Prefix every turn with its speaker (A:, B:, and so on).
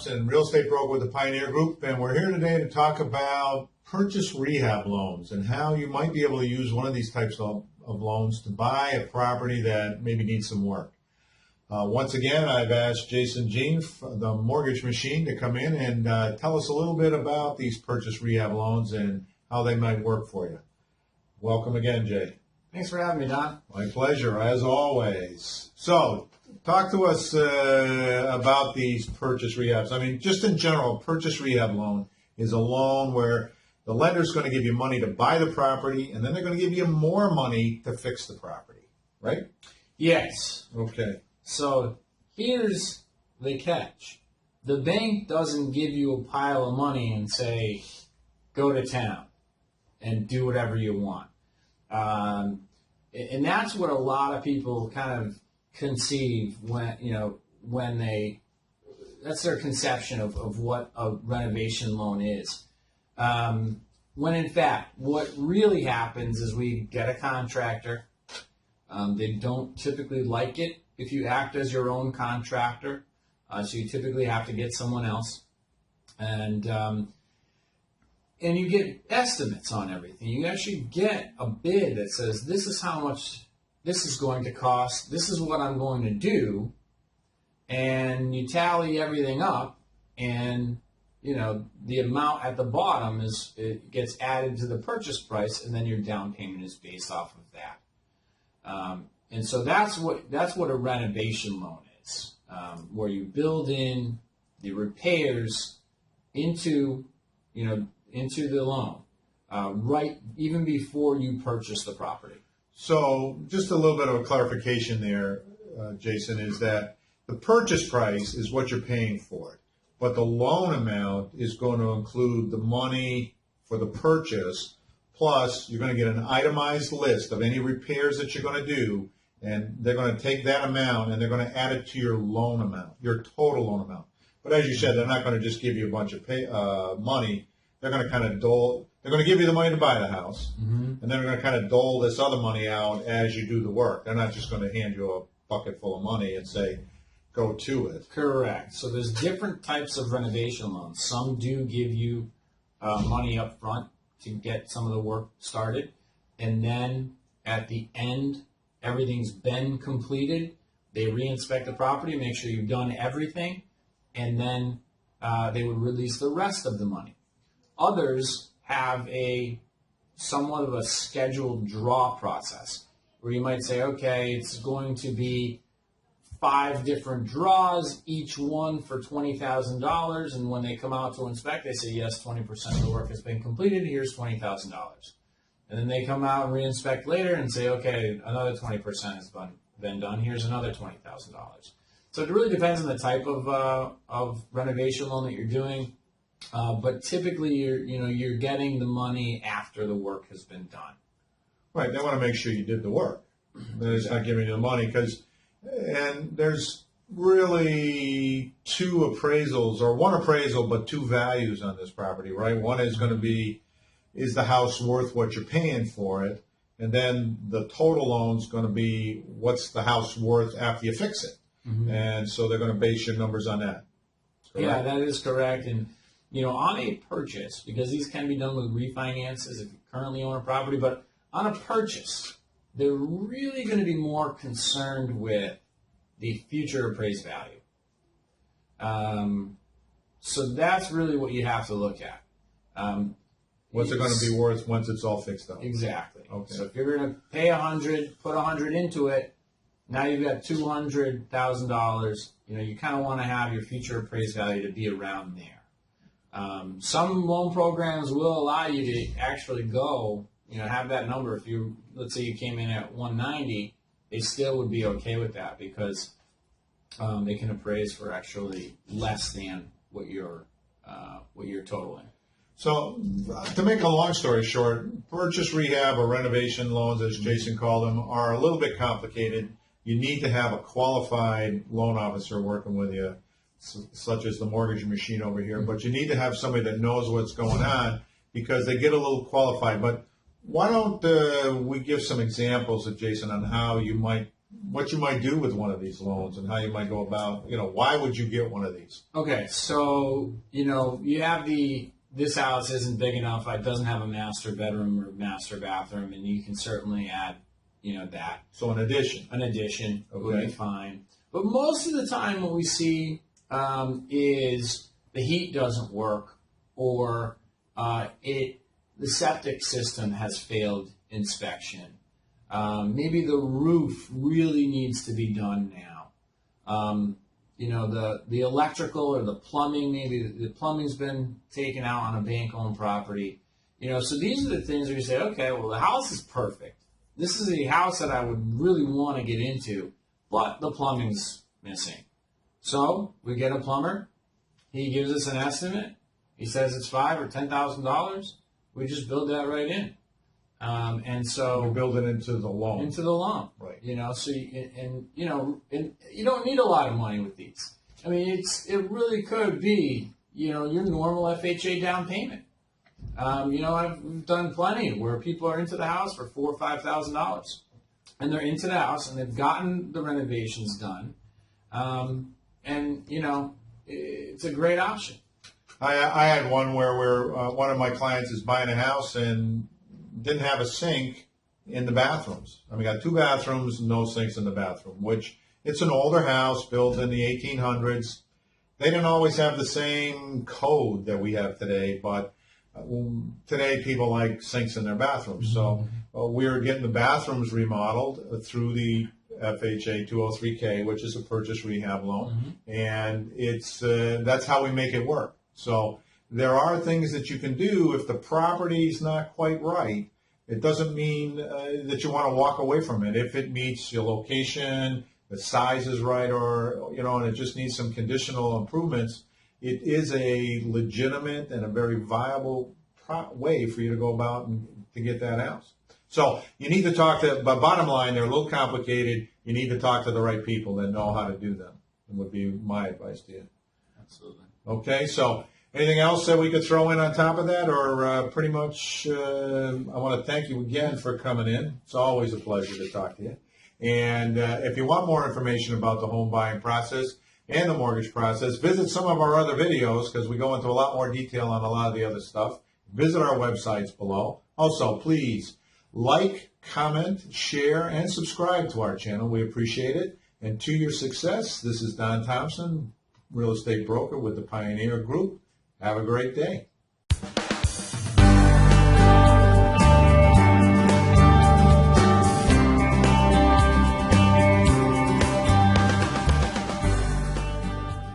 A: Johnson, real estate broker with the Pioneer Group, and we're here today to talk about purchase rehab loans and how you might be able to use one of these types of loans to buy a property that maybe needs some work. Once again, I've asked Jason Jean, the mortgage machine, to come in and tell us a little bit about these purchase rehab loans and how they might work for you. Welcome again, Jay.
B: Thanks for having me, Don.
A: My pleasure, as always. So, talk to us about these purchase rehabs. I mean, just in general, a purchase rehab loan is a loan where the lender's going to give you money to buy the property, and then they're going to give you more money to fix the property, right?
B: Yes.
A: Okay.
B: So here's the catch. The bank doesn't give you a pile of money and say, go to town and do whatever you want. And that's what a lot of people kind of conceive that's their conception of what a renovation loan is. When in fact, what really happens is we get a contractor. They don't typically like it if you act as your own contractor. So you typically have to get someone else. And you get estimates on everything. You actually get a bid that says, this is how much this is going to cost. This is what I'm going to do. And you tally everything up, and the amount at the bottom it gets added to the purchase price, and then your down payment is based off of that. And so that's what a renovation loan is, where you build in the repairs into the loan, right even before you purchase the property.
A: So just a little bit of a clarification there, Jason, is that the purchase price is what you're paying for it, but the loan amount is going to include the money for the purchase, plus you're going to get an itemized list of any repairs that you're going to do, and they're going to take that amount and they're going to add it to your loan amount, your total loan amount. But as you said, they're not going to just give you a bunch of money. They're going to kind of they're going to give you the money to buy the house, and then they're going to kind of dole this other money out as you do the work. They're not just going to hand you a bucket full of money and say, go to it.
B: Correct. So there's different types of renovation loans. Some do give you money up front to get some of the work started, and then at the end, everything's been completed. They re-inspect the property, make sure you've done everything, and then they would release the rest of the money. Others have somewhat of a scheduled draw process where you might say, okay, it's going to be 5 different draws, each one for $20,000. And when they come out to inspect, they say, yes, 20% of the work has been completed. Here's $20,000. And then they come out and re-inspect later and say, okay, another 20% has been done. Here's another $20,000. So it really depends on the type of renovation loan that you're doing. But typically, you're getting the money after the work has been done.
A: Right. They want to make sure you did the work. They're just not giving you the money and there's really 2 appraisals, or 1 appraisal, but 2 values on this property, right? One is going to be, is the house worth what you're paying for it? And then the total loan is going to be, what's the house worth after you fix it? Mm-hmm. And so they're going to base your numbers on that. Correct?
B: Yeah, that is correct. And on a purchase, because these can be done with refinances if you currently own a property, but on a purchase, they're really going to be more concerned with the future appraised value. So that's really what you have to look at.
A: What's it going to be worth once it's all fixed up?
B: Exactly.
A: Okay.
B: So if you're going to pay $100, put $100 into it, now you've got $200,000. You kind of want to have your future appraised value to be around there. Some loan programs will allow you to actually go, have that number. If let's say you came in at 190, they still would be okay with that because they can appraise for actually less than what you're totaling.
A: So, to make a long story short, purchase rehab or renovation loans, as Jason called them, are a little bit complicated. You need to have a qualified loan officer working with you, such as the mortgage machine over here, but you need to have somebody that knows what's going on because they get a little qualified. But why don't we give some examples of Jason on how you might what you might do with one of these loans and how you might go about, why would you get one of these?
B: Okay, so, you have this house isn't big enough, it doesn't have a master bedroom or master bathroom, and you can certainly add, that.
A: So an addition.
B: An addition would
A: Okay.
B: be fine. But most of the time what we see is the heat doesn't work, or the septic system has failed inspection. Maybe the roof really needs to be done now. The electrical or the plumbing, maybe the plumbing's been taken out on a bank-owned property. So these are the things where you say, okay, well, the house is perfect. This is a house that I would really want to get into, but the plumbing's missing. So we get a plumber. He gives us an estimate. He says it's $5,000 or $10,000. We just build that right in. And so
A: You build it into the loan.
B: into the loan,
A: Right.
B: So and you don't need a lot of money with these. I mean, it really could be your normal FHA down payment. I've done plenty where people are into the house for $4,000 or $5,000, and they're into the house and they've gotten the renovations done, and it's a great option.
A: I had one where one of my clients is buying a house and didn't have a sink in the bathrooms. I mean, got 2 bathrooms, no sinks in the bathroom, which it's an older house built in the 1800s. They didn't always have the same code that we have today, but today people like sinks in their bathrooms. So we were getting the bathrooms remodeled through the FHA 203K, which is a purchase rehab loan, and that's how we make it work. So there are things that you can do if the property's not quite right. It doesn't mean that you want to walk away from it. If it meets your location, the size is right, or, and it just needs some conditional improvements, it is a legitimate and a very viable way for you to go about and to get that house. So you need to talk to, but bottom line, they're a little complicated. You need to talk to the right people that know how to do them. It would be my advice to you.
B: Absolutely.
A: Okay, so anything else that we could throw in on top of that, or pretty much I want to thank you again for coming in. It's always a pleasure to talk to you. And if you want more information about the home buying process and the mortgage process, visit some of our other videos because we go into a lot more detail on a lot of the other stuff. Visit our websites below. Also, please like, comment, share, and subscribe to our channel. We appreciate it. And to your success, this is Don Thompson, real estate broker with the Pioneer Group. Have a great day.